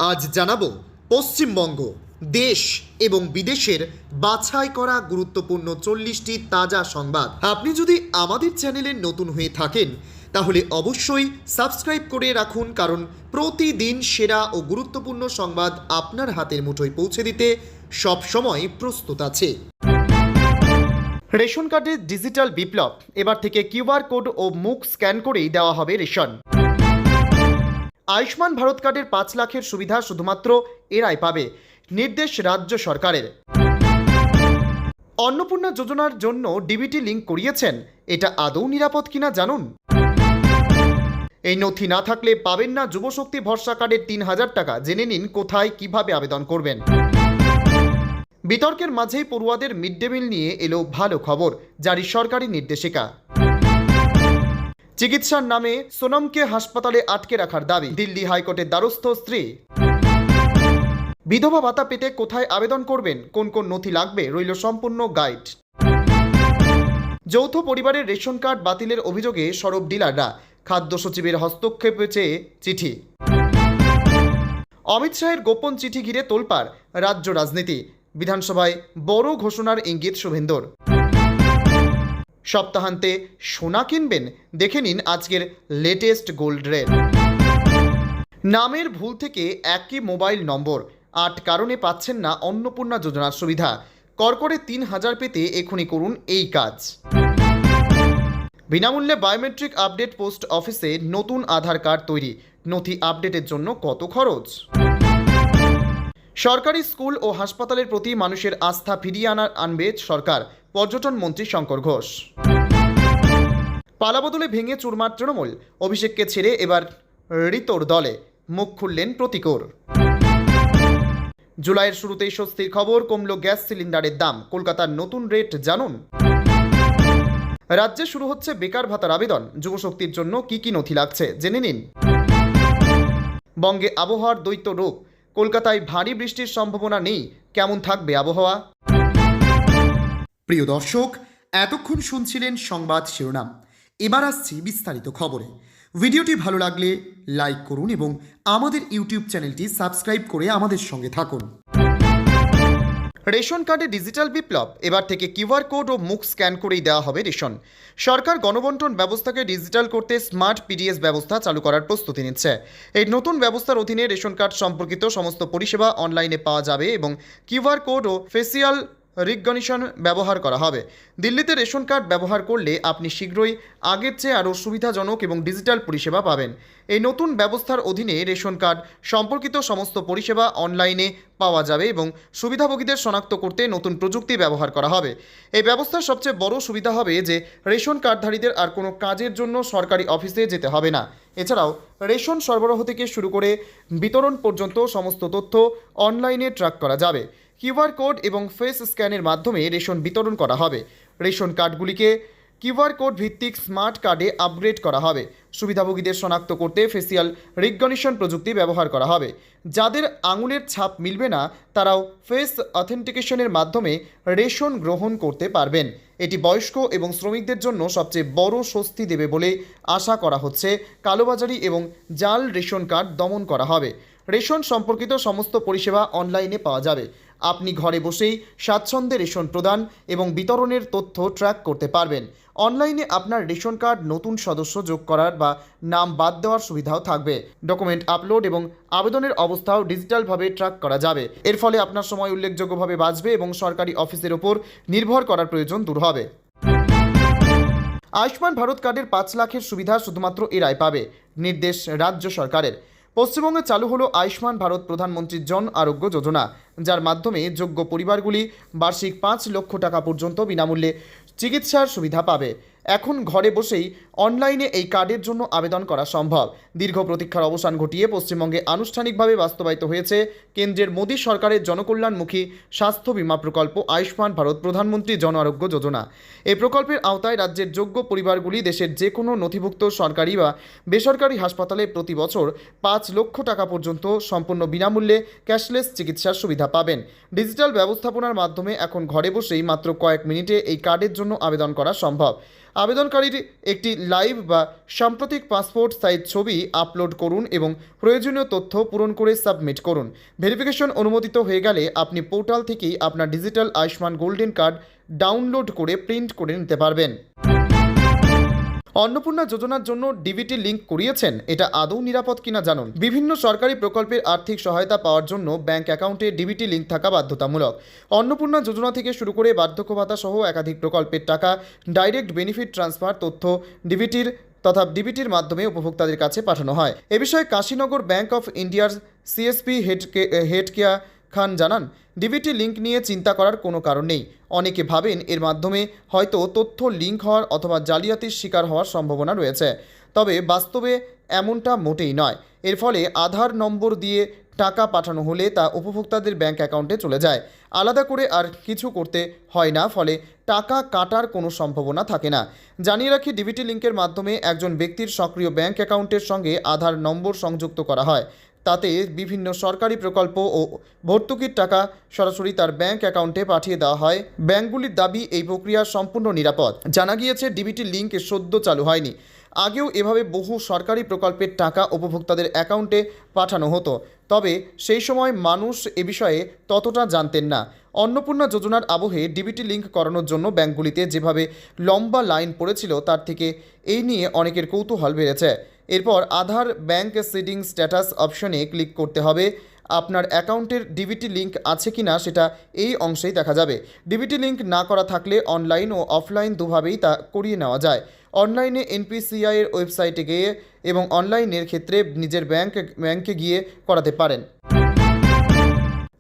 আজ জানাবো পশ্চিমবঙ্গ দেশ এবং বিদেশের বাছাই করা গুরুত্বপূর্ণ 40টি তাজা সংবাদ। আপনি যদি আমাদের চ্যানেলে নতুন হয়ে থাকেন তাহলে অবশ্যই সাবস্ক্রাইব করে রাখুন, কারণ প্রতিদিন সেরা ও গুরুত্বপূর্ণ সংবাদ আপনার হাতের মুঠোয় পৌঁছে দিতে সব সময় প্রস্তুত আছে। রেশন কার্ডের ডিজিটাল বিপ্লব, এবার থেকে কিউআর কোড ও মুখ স্ক্যান করেই দেওয়া হবে রেশন। আয়ুষ্মান ভারত কার্ডের 5 লাখের সুবিধা শুধুমাত্র এরাই পাবে, নির্দেশ রাজ্য সরকারের। অন্নপূর্ণা যোজনার জন্য ডিবিটি লিঙ্ক করিয়েছেন, এটা আদৌ নিরাপদ কিনা জানুন। এই নথি না থাকলে পাবেন না যুবশক্তি ভরসা কার্ডের 3000 টাকা, জেনে নিন কোথায় কিভাবে আবেদন করবেন। বিতর্কের মাঝেই পড়ুয়াদের মিড ডে মিল নিয়ে এলো ভালো খবর, জারি সরকারি নির্দেশিকা। চিকিৎসার নামে সোনমকে হাসপাতালে আটকে রাখার দাবি, দিল্লি হাইকোর্টের দ্বারস্থ স্ত্রী। বিধবা ভাতা পেতে কোথায় আবেদন করবেন, কোন কোন নথি লাগবে, রইল সম্পূর্ণ গাইড। যৌথ পরিবারের রেশন কার্ড বাতিলের অভিযোগে সরব ডিলাররা, খাদ্য সচিবের হস্তক্ষেপে চেয়ে চিঠি। অমিত শাহের গোপন চিঠি ঘিরে তোলপাড় রাজ্য রাজনীতি, বিধানসভায় বড় ঘোষণার ইঙ্গিত শুভেন্দুর। সপ্তাহান্তে সোনা কিনবেন, দেখে নিন আজকের লেটেস্ট গোল্ড রেট। নামের ভুল থেকে একই মোবাইল নম্বর, 8 কারণে পাচ্ছেন না অন্নপূর্ণা যোজনার সুবিধা। করকরে 3000 পেতে এখনই করুন এই কাজ। বিনামূল্যে বায়োমেট্রিক আপডেট, পোস্ট অফিসে নতুন আধার কার্ড তৈরি, নথি আপডেটের জন্য কত খরচ। সরকারি স্কুল ও হাসপাতালের প্রতি মানুষের আস্থা ফিরিয়ে আনবে সরকার, পর্যটন মন্ত্রী শঙ্কর ঘোষ। পালাবদলে ভেঙে চুরমার তৃণমূল, অভিষেককে ছেড়ে এবার ঋতোর দলে, মুখ খুললেন প্রতীকর। জুলাইয়ের শুরুতেই স্বস্তির খবর, কমল গ্যাস সিলিন্ডারের দাম, কলকাতার নতুন রেট জানুন। রাজ্যে শুরু হচ্ছে বেকার ভাতার আবেদন, যুবশক্তির জন্য কি কি নথি লাগছে জেনে নিন। বঙ্গে আবহাওয়ার দ্বৈত রূপ, কলকাতায় ভারী বৃষ্টির সম্ভাবনা নেই, কেমন থাকবে আবহাওয়া। প্রিয় দর্শক, এতক্ষণ শুনছিলেন সংবাদ শিরোনাম, এবার আসছি বিস্তারিত খবরে। ভিডিওটি ভালো লাগলে লাইক করুন এবং আমাদের ইউটিউব চ্যানেলটি সাবস্ক্রাইব করে আমাদের সঙ্গে থাকুন। রেশন কার্ডে ডিজিটাল বিপ্লব, এবার থেকে কিউআর কোড ও মুখ স্ক্যান করেই দেওয়া হবে রেশন। সরকার গণবন্টন ব্যবস্থাকে ডিজিটাল করতে স্মার্ট পিডিএস ব্যবস্থা চালু করার প্রস্তুতি নিচ্ছে। এই নতুন ব্যবস্থার অধীনে রেশন কার্ড সম্পর্কিত সমস্ত পরিষেবা অনলাইনে পাওয়া যাবে এবং কিউআর কোড ও ফেসিয়াল রিকগনিশন ব্যবহার করা হবে। দিল্লিতে রেশন কার্ড ব্যবহার করলে আপনি শীঘ্রই আগের চেয়ে আরও সুবিধাজনক এবং ডিজিটাল পরিষেবা পাবেন। এই নতুন ব্যবস্থার অধীনে রেশন কার্ড সম্পর্কিত সমস্ত পরিষেবা অনলাইনে পাওয়া যাবে এবং সুবিধাভোগীদের শনাক্ত করতে নতুন প্রযুক্তি ব্যবহার করা হবে। এই ব্যবস্থার সবচেয়ে বড় সুবিধা হবে যে রেশন কার্ডধারীদের আর কোনো কাজের জন্য সরকারি অফিসে যেতে হবে না। এছাড়াও রেশন সরবরাহ থেকে শুরু করে বিতরণ পর্যন্ত সমস্ত তথ্য অনলাইনে ট্র্যাক করা যাবে। কিউআর কোড এবং ফেস স্ক্যানের মাধ্যমে রেশন বিতরণ করা হবে। রেশন কার্ডগুলিকে কিউআর কোড ভিত্তিক স্মার্ট কার্ডে আপগ্রেড করা হবে। সুবিধাভোগীদের শনাক্ত করতে ফেসিয়াল রিকগনিশন প্রযুক্তি ব্যবহার করা হবে। যাদের আঙুলের ছাপ মিলবে না তারাও ফেস অথেন্টিকেশনের মাধ্যমে রেশন গ্রহণ করতে পারবেন। এটি বয়স্ক এবং শ্রমিকদের জন্য সবচেয়ে বড় স্বস্তি দেবে বলে আশা করা হচ্ছে। কালোবাজারি এবং জাল রেশন কার্ড দমন করা হবে। রেশন সম্পর্কিত সমস্ত পরিষেবা অনলাইনে পাওয়া যাবে। আপনি ঘরে বসেই স্বাচ্ছন্দ্যে রেশন প্রদান এবং বিতরণের তথ্য ট্র্যাক করতে পারবেন। অনলাইনে আপনার রেশন কার্ড নতুন সদস্য যোগ করার বা নাম বাদ দেওয়ার সুবিধাও থাকবে। ডকুমেন্ট আপলোড এবং আবেদনের অবস্থাও ডিজিটালভাবে ট্র্যাক করা যাবে। এর ফলে আপনার সময় উল্লেখযোগ্যভাবে বাঁচবে এবং সরকারি অফিসের ওপর নির্ভর করার প্রয়োজন দূর হবে। আয়ুষ্মান ভারত কার্ডের 5 লাখের সুবিধা শুধুমাত্র এরাই পাবে, নির্দেশ রাজ্য সরকারের। পশ্চিমবঙ্গে চালু হলো আয়ুষ্মান ভারত প্রধানমন্ত্রী জন আরোগ্য যোজনা, যার মাধ্যমে যোগ্য পরিবারগুলি বার্ষিক 5 লক্ষ টাকা পর্যন্ত বিনামূল্যে চিকিৎসার সুবিধা পাবে। এখন ঘরে বসেই অনলাইনে এই কার্ডের জন্য আবেদন করা সম্ভব। দীর্ঘ প্রতীক্ষার অবসান ঘটিয়ে পশ্চিমবঙ্গে আনুষ্ঠানিকভাবে বাস্তবায়িত হয়েছে কেন্দ্রের মোদী সরকারের জনকল্যাণমুখী স্বাস্থ্য বীমা প্রকল্প আয়ুষ্মান ভারত প্রধানমন্ত্রী জন আরোগ্য যোজনা। এই প্রকল্পের আওতায় রাজ্যের যোগ্য পরিবারগুলি দেশের যে কোনো নথিভুক্ত সরকারি বা বেসরকারি হাসপাতালে প্রতি বছর 5 লক্ষ টাকা পর্যন্ত সম্পূর্ণ বিনামূল্যে ক্যাশলেস চিকিৎসার সুবিধা পাবেন। ডিজিটাল ব্যবস্থাপনার মাধ্যমে এখন ঘরে বসেই মাত্র কয়েক মিনিটে এই কার্ডের জন্য আবেদন করা সম্ভব। আবেদনকারীর একটি লাইভ বা সাম্প্রতিক পাসপোর্ট সাইজ ছবি আপলোড করুন এবং প্রয়োজনীয় তথ্য পূরণ করে সাবমিট করুন। ভেরিফিকেশন অনুমোদিত হয়ে গেলে আপনি পোর্টাল থেকেই আপনার digital Ayushman golden card download করে প্রিন্ট করে নিতে পারবেন। অন্নপূর্ণা যোজনার জন্য ডিবিটি লিঙ্ক করিয়েছেন, এটা আদৌ নিরাপদ কিনা জানুন। বিভিন্ন সরকারি প্রকল্পের আর্থিক সহায়তা পাওয়ার জন্য ব্যাংক অ্যাকাউন্টে ডিবিটি লিঙ্ক থাকা বাধ্যতামূলক। অন্নপূর্ণা যোজনা থেকে শুরু করে বার্ধক্য ভাতা সহ একাধিক প্রকল্পের টাকা ডাইরেক্ট বেনিফিট ট্রান্সফার তথ্য ডিবিটির মাধ্যমে উপভোক্তাদের কাছে পাঠানো হয়। এ বিষয়ে কাশীনগর ব্যাংক অফ ইন্ডিয়ার সিএসপি হেড কেয়া খান জানান, ডিবিটি লিঙ্ক নিয়ে চিন্তা করার কোনো কারণ নেই। অনেকে ভাবেন এর মাধ্যমে হয়তো তথ্য লিঙ্ক হওয়ার অথবা জালিয়াতির শিকার হওয়ার সম্ভাবনা রয়েছে, তবে বাস্তবে এমনটা মোটেই নয়। এর ফলে আধার নম্বর দিয়ে টাকা পাঠানো হলে তা উপভোক্তাদের ব্যাংক অ্যাকাউন্টে চলে যায়, আলাদা করে আর কিছু করতে হয় না, ফলে টাকা কাটার কোনো সম্ভাবনা থাকে না। জানিয়ে রাখি, ডিবিটি লিঙ্কের মাধ্যমে একজন ব্যক্তির সক্রিয় ব্যাংক অ্যাকাউন্টের সঙ্গে আধার নম্বর সংযুক্ত করা হয়। তাতে বিভিন্ন সরকারি প্রকল্প ও ভর্তুকির টাকা সরাসরি তার ব্যাংক অ্যাকাউন্টে পাঠিয়ে দেওয়া হয়। ব্যাংকগুলির দাবি এই প্রক্রিয়া সম্পূর্ণ নিরাপদ। জানা গিয়েছে, ডিবিটি লিঙ্ক সদ্য চালু হয়নি, আগেও এভাবে বহু সরকারি প্রকল্পের টাকা উপভোক্তাদের অ্যাকাউন্টে পাঠানো হতো, তবে সেই সময় মানুষ এ বিষয়ে ততটা জানতেন না। অন্নপূর্ণা যোজনার আবহে ডিবিটি লিঙ্ক করানোর জন্য ব্যাংকগুলিতে যেভাবে লম্বা লাইন পড়েছিল, তার থেকে এই নিয়ে অনেকের কৌতূহল বেড়েছে। এরপর আধার ব্যাংক সিডিং স্ট্যাটাস অপশনে ক্লিক করতে হবে। আপনার অ্যাকাউন্টের ডিবিটি লিঙ্ক আছে কিনা সেটা এই অংশেই দেখা যাবে। ডিবিটি লিঙ্ক না করা থাকলে অনলাইন ও অফলাইন দুভাবেই তা করিয়ে নেওয়া যায়। অনলাইনে এনপিসিআই এর ওয়েবসাইটে গিয়ে এবং অনলাইনের ক্ষেত্রে নিজের ব্যাংকে গিয়ে করাতে পারেন।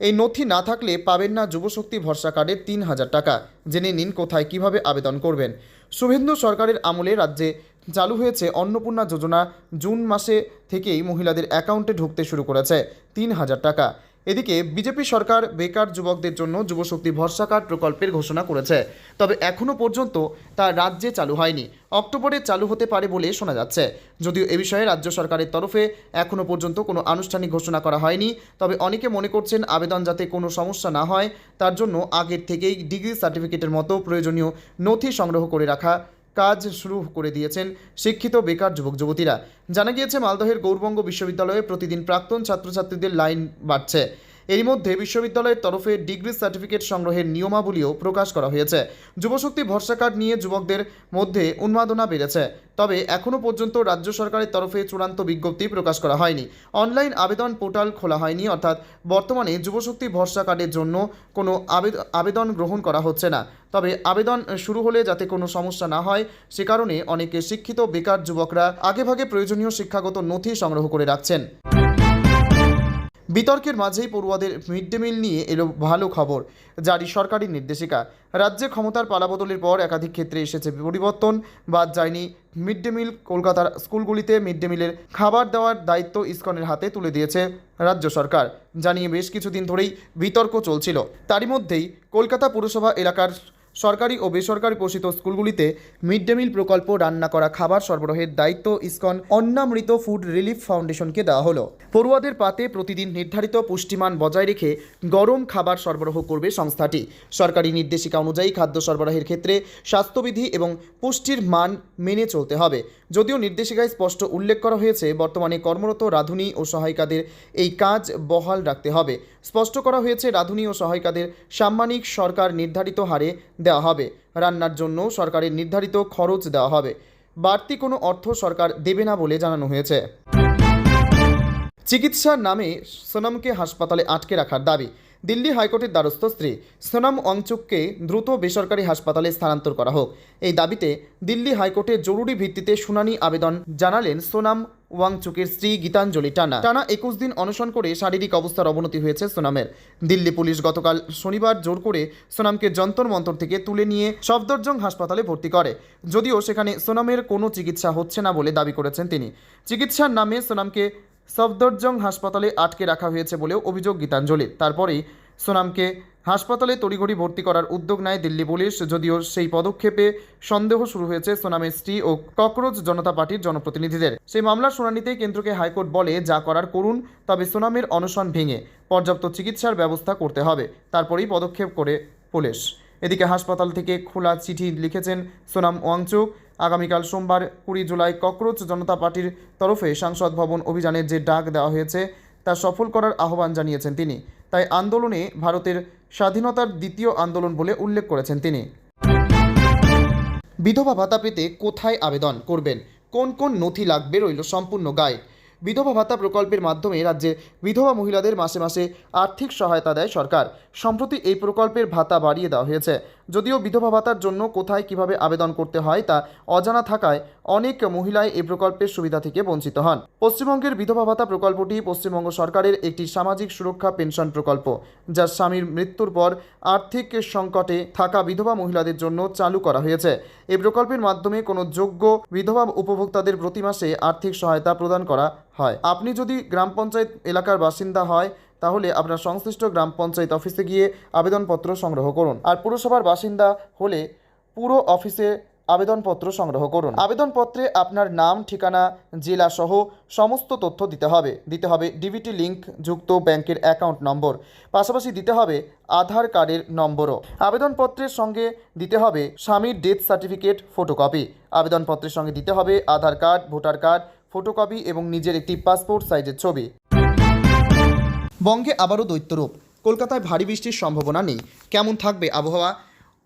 এই নথি না থাকলে পাবেন না যুবশক্তি ভরসা কার্ডের ৩,০০০ টাকা। জেনে নিন কোথায় কিভাবে আবেদন করবেন। শুভেন্দু সরকারের আমলে রাজ্যে চালু হয়েছে অন্নপূর্ণা যোজনা। জুন মাসে থেকেই মহিলাদের অ্যাকাউন্টে ঢুকতে শুরু করেছে ৩,০০০ টাকা। এদিকে বিজেপি সরকার বেকার যুবকদের জন্য যুবশক্তি ভরসা কার্ড প্রকল্পের ঘোষণা করেছে, তবে এখনও পর্যন্ত তা রাজ্যে চালু হয়নি। অক্টোবরে চালু হতে পারে বলে শোনা যাচ্ছে। যদিও এ বিষয়ে রাজ্য সরকারের তরফে এখনও পর্যন্ত কোনো আনুষ্ঠানিক ঘোষণা করা হয়নি, তবে অনেকে মনে করছেন আবেদন যাতে কোনো সমস্যা না হয় তার জন্য আগের থেকেই ডিগ্রি সার্টিফিকেটের মতো প্রয়োজনীয় নথি সংগ্রহ করে রাখা কাজ শুরু করে দিয়েছেন শিক্ষিত বেকার যুবক যুবতীরা। জানা গিয়েছে, মালদহের গৌরবঙ্গ বিশ্ববিদ্যালয়ে প্রতিদিন প্রাক্তন ছাত্রছাত্রীদের লাইন বাড়ছে। এরই মধ্যে বিশ্ববিদ্যালয়ের তরফে ডিগ্রি সার্টিফিকেট সংগ্রহের নিয়মাবলীও প্রকাশ করা হয়েছে। যুবশক্তি ভরসা কার্ড নিয়ে যুবকদের মধ্যে উন্মাদনা বেড়েছে, তবে এখনও পর্যন্ত রাজ্য সরকারের তরফে চূড়ান্ত বিজ্ঞপ্তি প্রকাশ করা হয়নি। অনলাইন আবেদন পোর্টাল খোলা হয়নি, অর্থাৎ বর্তমানে যুবশক্তি ভরসা কার্ডের জন্য কোনো আবেদন গ্রহণ করা হচ্ছে না। তবে আবেদন শুরু হলে যাতে কোনো সমস্যা না হয় সে কারণে অনেকে শিক্ষিত বেকার যুবকরা আগেভাগে প্রয়োজনীয় শিক্ষাগত নথি সংগ্রহ করে রাখছেন। বিতর্কের মাঝেই পড়ুয়াদের মিড ডে মিল নিয়ে এলো ভালো খবর। জারি সরকারি নির্দেশিকা। রাজ্যে ক্ষমতার পালাবদলের পর একাধিক ক্ষেত্রে এসেছে পরিবর্তন। বাদ যায়নি মিড ডে মিল। কলকাতার স্কুলগুলিতে মিড ডে মিলের খাবার দেওয়ার দায়িত্ব ইসকনের হাতে তুলে দিয়েছে রাজ্য সরকার, জানিয়ে বেশ কিছুদিন ধরেই বিতর্ক চলছিল। তারই মধ্যেই কলকাতা পুরসভা এলাকার সরকারি ও বেসরকারি পোষিত স্কুলগুলিতে মিড ডে মিল প্রকল্প রান্না করা খাবার সরবরাহের দায়িত্ব ইসকন অন্নামৃত ফুড রিলিফ ফাউন্ডেশনকে দেওয়া হলো। পড়ুয়াদের পাতে প্রতিদিন নির্ধারিত পুষ্টিমান বজায় রেখে গরম খাবার সরবরাহ করবে সংস্থাটি। সরকারি নির্দেশিকা অনুযায়ী খাদ্য সরবরাহের ক্ষেত্রে স্বাস্থ্যবিধি এবং পুষ্টির মান মেনে চলতে হবে। যদিও নির্দেশিকায় স্পষ্ট উল্লেখ করা হয়েছে, বর্তমানে কর্মরত রাঁধুনি ও সহায়িকাদের এই কাজ বহাল রাখতে হবে। স্পষ্ট করা হয়েছে, রাঁধুনি ও সহায়িকাদের সাম্মানিক সরকার নির্ধারিত হারে দেওয়া হবে। রান্নার জন্য সরকারের নির্ধারিত খরচ দেওয়া হবে। বাড়তি কোনো অর্থ সরকার দেবে না বলে জানানো হয়েছে। চিকিৎসার নামে সোনামকে হাসপাতালে আটকে রাখার দাবি। দিল্লি হাইকোর্টের দ্বারস্থ স্ত্রী সোনাম ওয়াংচুককে দ্রুত বেসরকারি হাসপাতালে স্থানান্তর করা হোক, এই দাবিতে দিল্লি হাইকোর্টে জরুরি ভিত্তিতে শুনানি আবেদন জানালেন সোনাম ওয়াংচুকের স্ত্রী গীতাঞ্জলি টানা। 21 দিন অনশন করে শারীরিক অবস্থার অবনতি হয়েছে সোনামের। দিল্লি পুলিশ গতকাল শনিবার জোর করে সোনামকে যন্তর মন্তর থেকে তুলে নিয়ে সফদরজং হাসপাতালে ভর্তি করে, যদিও সেখানে সোনামের কোনো চিকিৎসা হচ্ছে না বলে দাবি করেছেন তিনি। চিকিৎসার নামে সোনামকে সফদরজং হাসপাতালে আটকে রাখা হয়েছে বলেও অভিযোগ গীতাঞ্জলির। তারপরেই সোনামকে হাসপাতালে তড়িঘড়ি ভর্তি করার উদ্যোগ নেয় দিল্লি পুলিশ। যদিও সেই পদক্ষেপে সন্দেহ শুরু হয়েছে সোনামের স্ত্রী ও ককরোচ জনতা পার্টির জনপ্রতিনিধিদের। সেই মামলার শুনানিতেই কেন্দ্রকে হাইকোর্ট বলে, যা করার করুন, তবে সোনামের অনশন ভেঙে পর্যাপ্ত চিকিৎসার ব্যবস্থা করতে হবে, তারপরেই পদক্ষেপ করে পুলিশ। এদিকে হাসপাতাল থেকে খোলা চিঠি লিখেছেন সোনাম ওয়াংচুক। আগামীকাল সোমবার 20 জুলাই ককরোচ জনতা পার্টির তরফে সাংসদ ভবন অভিযানের যে ডাক দেওয়া হয়েছে তা সফল করার আহ্বান জানিয়েছেন তিনি। তাই আন্দোলনে ভারতের স্বাধীনতার দ্বিতীয় আন্দোলন বলে উল্লেখ করেছেন তিনি। বিধবা ভাতা পেতে কোথায় আবেদন করবেন, কোন কোন নথি লাগবে রইল সম্পূর্ণ গাইড। বিধবা ভাতা প্রকল্পের মাধ্যমে রাজ্যে বিধবা মহিলাদের মাসে মাসে আর্থিক সহায়তা দেয় সরকার। সম্প্রতি এই প্রকল্পের ভাতা বাড়িয়ে দেওয়া হয়েছে। যদিও বিধবা ভাতার জন্য কোথায় কিভাবে আবেদন করতে হয় তা অজানা থাকায় অনেক মহিলাই এই প্রকল্পের সুবিধা থেকে বঞ্চিত হন। পশ্চিমবঙ্গের বিধবা ভাতা প্রকল্পটি পশ্চিমবঙ্গ সরকারের একটি সামাজিক সুরক্ষা পেনশন প্রকল্প, যা স্বামীর মৃত্যুর পর আর্থিক সংকটে থাকা বিধবা মহিলাদের জন্য চালু করা হয়েছে। এই প্রকল্পের মাধ্যমে কোনো যোগ্য বিধবা উপভোক্তাদের প্রতি মাসে আর্থিক সহায়তা প্রদান করা হয়। আপনি যদি গ্রাম পঞ্চায়েত এলাকার বাসিন্দা হয় তাহলে আপনার সংশ্লিষ্ট গ্রাম পঞ্চায়েত অফিসে গিয়ে আবেদনপত্র সংগ্রহ করুন। আর পুরসভার বাসিন্দা হলে পুরো অফিসে আবেদনপত্র সংগ্রহ করুন। আবেদনপত্রে আপনার নাম, ঠিকানা, জেলা সহ সমস্ত তথ্য দিতে হবে ডিবিটি লিঙ্ক যুক্ত ব্যাংকের অ্যাকাউন্ট নম্বর, পাশাপাশি দিতে হবে আধার কার্ডের নম্বরও। আবেদনপত্রের সঙ্গে দিতে হবে স্বামীর ডেথ সার্টিফিকেট ফটোকপি। আবেদনপত্রের সঙ্গে দিতে হবে আধার কার্ড, ভোটার কার্ড ফটোকপি এবং নিজের একটি পাসপোর্ট সাইজের ছবি। বঙ্গে আবারও দৈত্যরূপ, কলকাতায় ভারী বৃষ্টির সম্ভাবনা নেই। কেমন থাকবে আবহাওয়া?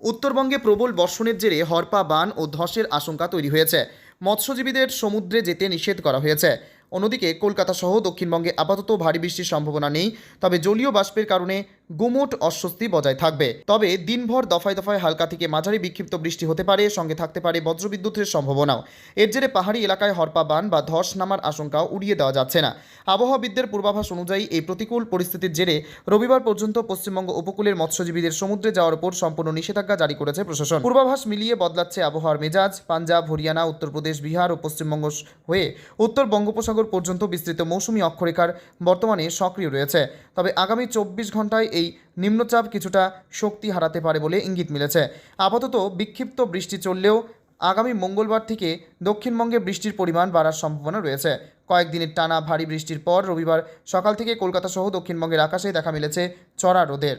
উত্তরবঙ্গে প্রবল বর্ষণের জেরে হরপা বান ও ধসের আশঙ্কা তৈরি হয়েছে। মৎস্যজীবীদের সমুদ্রে যেতে নিষেধ করা হয়েছে। অন্যদিকে কলকাতা সহ দক্ষিণবঙ্গে আপাতত ভারী বৃষ্টির সম্ভাবনা নেই, তবে জলীয় বাষ্পের কারণে গুমোট অস্বস্তি বজায় থাকবে। তবে দিনভর দফায় দফায় হালকা থেকে মাঝারি বিক্ষিপ্ত বৃষ্টি হতে পারে, সঙ্গে থাকতে পারে বজ্রবিদ্যুতের সম্ভাবনাও। এর জেরে পাহাড়ি এলাকায় হরপা বান বা ধস নামার আশঙ্কাও উড়িয়ে দেওয়া যাচ্ছে না। আবহাওয়াবিদদের পূর্বাভাস অনুযায়ী এই প্রতিকূল পরিস্থিতির জেরে রবিবার পর্যন্ত পশ্চিমবঙ্গ উপকূলের মৎস্যজীবীদের সমুদ্রে যাওয়ার উপর সম্পূর্ণ নিষেধাজ্ঞা জারি করেছে প্রশাসন। পূর্বাভাস মিলিয়ে বদলাচ্ছে আবহাওয়ার মেজাজ। পাঞ্জাব, হরিয়ানা, উত্তরপ্রদেশ, বিহার ও পশ্চিমবঙ্গ হয়ে উত্তর বঙ্গোপসাগর পর্যন্ত বিস্তৃত মৌসুমী অক্ষরেখার বর্তমানে সক্রিয় রয়েছে। তবে আগামী 24 ঘন্টায় এই নিম্নচাপ কিছুটা শক্তি হারাতে পারে বলে ইঙ্গিত মিলেছে। আপাতত বিক্ষিপ্ত বৃষ্টি চললেও আগামী মঙ্গলবার থেকে দক্ষিণবঙ্গে বৃষ্টির পরিমাণ বাড়ার সম্ভাবনা রয়েছে। কয়েকদিনের টানা ভারী বৃষ্টির পর রবিবার সকাল থেকে কলকাতা সহ দক্ষিণবঙ্গের আকাশে দেখা মিলেছে চড়া রোদের।